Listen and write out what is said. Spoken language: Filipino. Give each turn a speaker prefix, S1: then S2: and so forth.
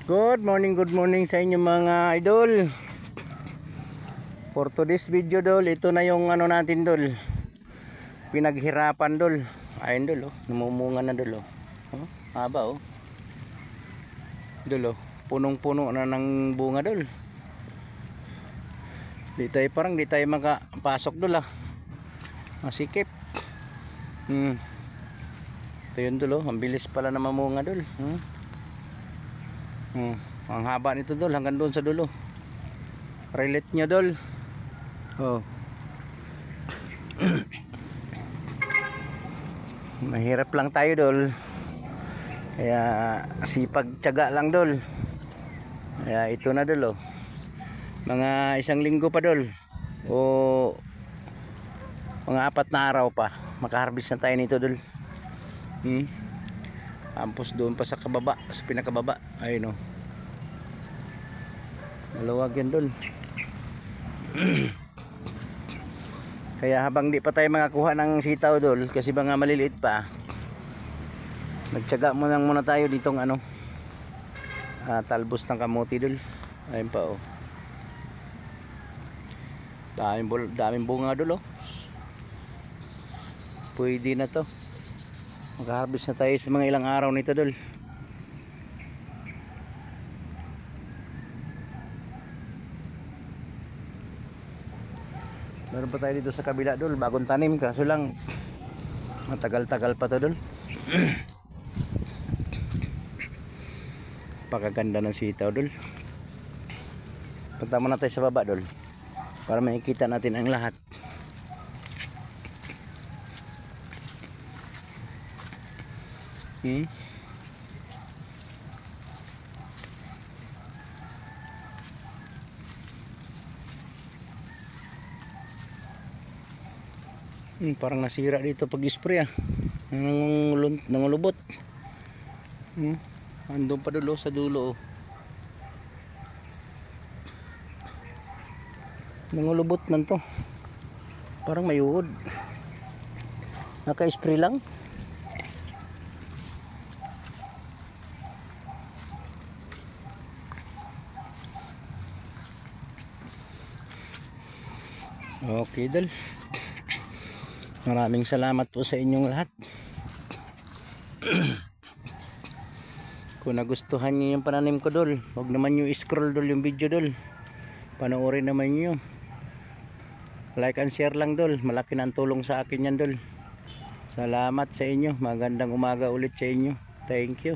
S1: Good morning sa inyo mga idol. For today's video dol, ito na yung ano natin dol. Pinaghirapan dol. Ayun dol, oh, namumunga na dol, oh. Oh, haba oh. Dol, oh, punong-puno na ng bunga dol. Di tayo makapasok dol ah. Masikip. Ito yun dol, oh, ang bilis pala na mamunga dol. Ang haba nito dol hanggang doon sa dulo. Relate nyo dol. Oh. Mahirap lang tayo dol. Kaya sipag tiyaga lang dol. Kaya ito na dol oh. Mga 1 linggo pa dol. O mga 4 na araw pa. Makaharvest na tayo nito dol. Ampos doon pa sa kababa, sa pinakababa. Ayun oh. Maluwag yan dol. Kaya habang di pa tayo makakuha ng sitaw dol, kasi mga maliliit pa, nagtiyaga muna tayo ditong ano, talbos ng kamote dol. Ayun pa oh. Daming bunga dol oh. Pwede na to. Mag-harvest na tayo sa mga ilang araw nito dol. Meron pa tayo dito sa kabila dol, bagong tanim, kaso lang matagal-tagal pa to dol. Pakaganda ng sitaw dol. Punta muna tayo sa baba dol para makikita natin ang lahat. Parang nasira dito pag spray ah. Nangulubot. Andun pa dulo sa dulo oh. Nangulubot man to. Parang may uod. Naka-spray lang. Okay dol. Maraming salamat po sa inyong lahat. Kung nagustuhan niyo yung pananim ko dol, huwag naman nyo scroll dol yung video dol. Panoorin naman nyo. Like and share lang dol. Malaki na ang tulong sa akin yan dol. Salamat sa inyo. Magandang umaga ulit sa inyo. Thank you.